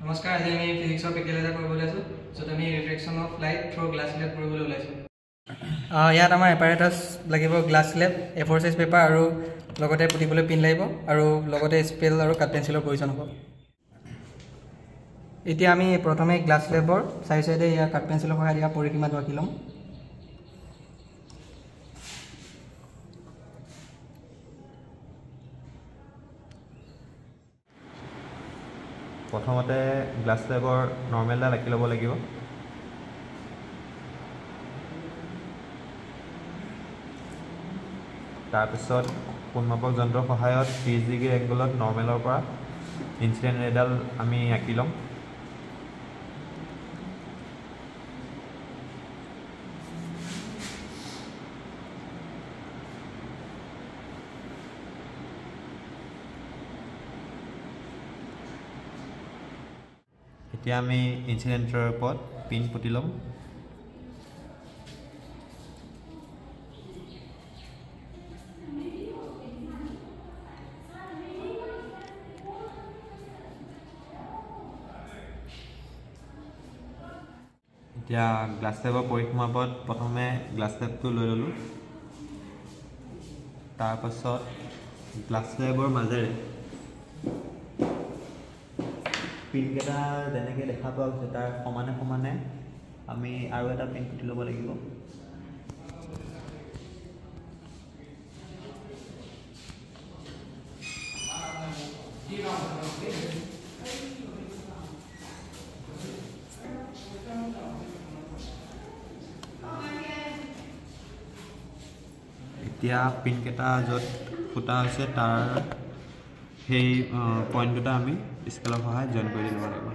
নমস্কাৰ, আজি আমি ফিজিক্সৰ প্ৰেক্টিকেল এটা কৰিবলৈ আছোঁ, য'ত আমি reflection of light through glass slave কৰিবলৈ ওলাইছোঁ। ইয়াত আমাৰ এপাৰেটাছ লাগিব, glass slave, A4 size paper আৰু লগতে পুতিবলৈ পিন লাগিব আৰু লগতে স্পেল আৰু কাট পেঞ্চিলৰ প্ৰয়োজন হ'ব। এতিয়া আমি প্ৰথমে গ্লাছ স্লেবৰ চাইড চাইডে ইয়াৰ কাট পেঞ্চিলৰ সহায়ত ইয়াৰ পৰিসীমাটো আঁকি ল'ম। প্ৰথমতে গ্লাছ স্লেবৰ নৰ্মেলডাল আঁকি ল'ব লাগিব। তাৰপিছত কোণমাপক যন্ত্ৰৰ সহায়ত 30 ডিগ্ৰী এংগলত নৰ্মেলৰ পৰা ইনচিডেণ্ট ৰেডাল আমি আঁকি ল'ম। এতিয়া আমি ইনচিডেণ্টৰ ওপৰত পিন পুতি ল'ম। এতিয়া গ্লাছ স্লেবৰ পৰিসীমাৰ ওপৰত প্ৰথমে গ্লাছ স্লেবটো লৈ ল'লোঁ। তাৰপাছত গ্লাছ স্লেবৰ মাজেৰে পিনকেইটা যেনেকৈ দেখা পোৱা গৈছে তাৰ সমানে সমানে আমি আৰু এটা পিন পুতি ল'ব লাগিব। এতিয়া পিনকেইটা য'ত ফুটা হৈছে তাৰ সেই পইণ্ট দুটা আমি স্কেলৰ সহায়ত জইন কৰি দিব লাগিব।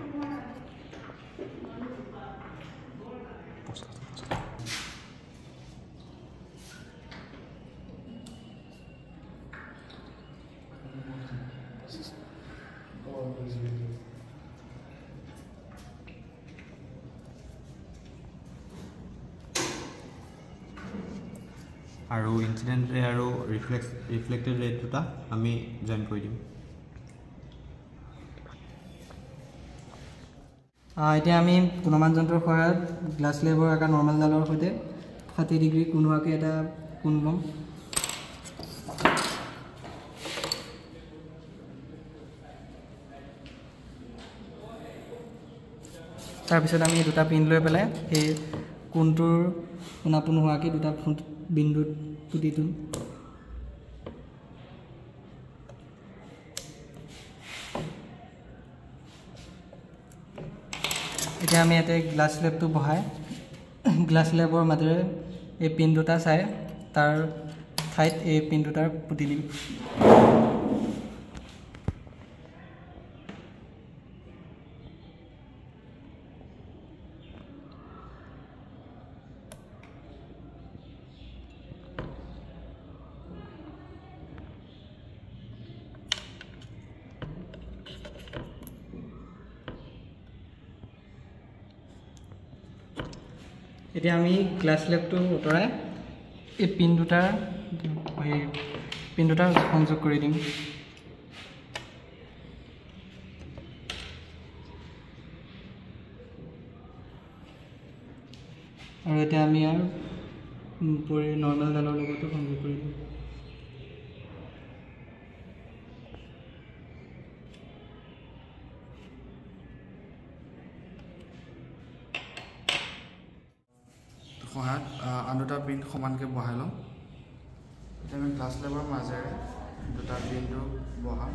আৰু ইনচিডেণ্ট ৰে আৰু ৰিফ্লেক্টেড ৰে দুটা আমি জইন কৰি দিম। এতিয়া আমি গুণমান যন্ত্ৰৰ সহায়ত গ্লাছ স্লেবৰ এটা নৰ্মেল ডালৰ সৈতে 60 ডিগ্ৰী কোণ হোৱাকৈ এটা কোণ ল'ম। তাৰপিছত আমি দুটা পিন লৈ পেলাই সেই কোণটোৰ পোনাপোন হোৱাকৈ দুটা বিন্দুত পুতি দিম। এতিয়া আমি ইয়াতে গ্লাছ স্লেবটো বহাই গ্লাছ স্লেবৰ মাজেৰে এই পিন দুটা চাই তাৰ ঠাইত এই পিন দুটাৰ পুতি দিম। এতিয়া আমি গ্লাছ স্লেবটো আঁতৰাই এই পিন দুটা সংযোগ কৰি দিম। আৰু এতিয়া আমি ইয়াৰ নৰ্মেল ডালৰ লগতো সংযোগ কৰি দিম। সহায়ত আন দুটা পিন সমানকৈ বহাই ল'ম। এতিয়া আমি গ্লাছ স্লেবৰ মাজেৰে দুটা পিনটো বহাম।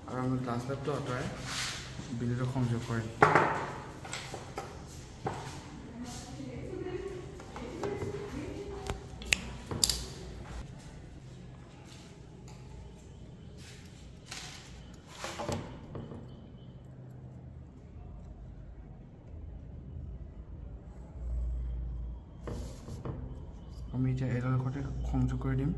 আৰু আমি গ্লাছ স্লেবটো আঁতৰাই বিন্দুটো সংযোগ কৰিম। আমি এতিয়া এডাল সৈতে সংযোগ কৰি দিম।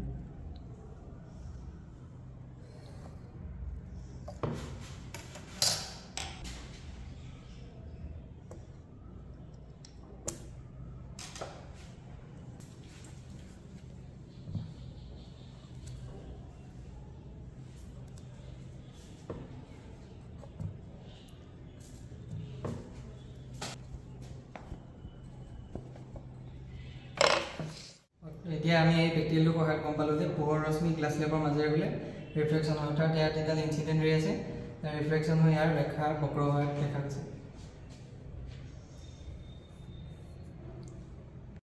এতিয়া আমি এই প্ৰেক্টিকেলটো সহায়ত গম পালোঁ যে পোহৰ ৰশ্মি গ্লাছ স্লেবৰ মাজেৰে গ'লে ৰিফ্লেকশ্যন হয়, অৰ্থাৎ ইয়াত যিডাল ইনচিডেণ্ট ৰে আছে ৰিফ্লেকশ্যন হৈ ইয়াৰ ৰেখা বক্ৰ হোৱা দেখা গৈছে।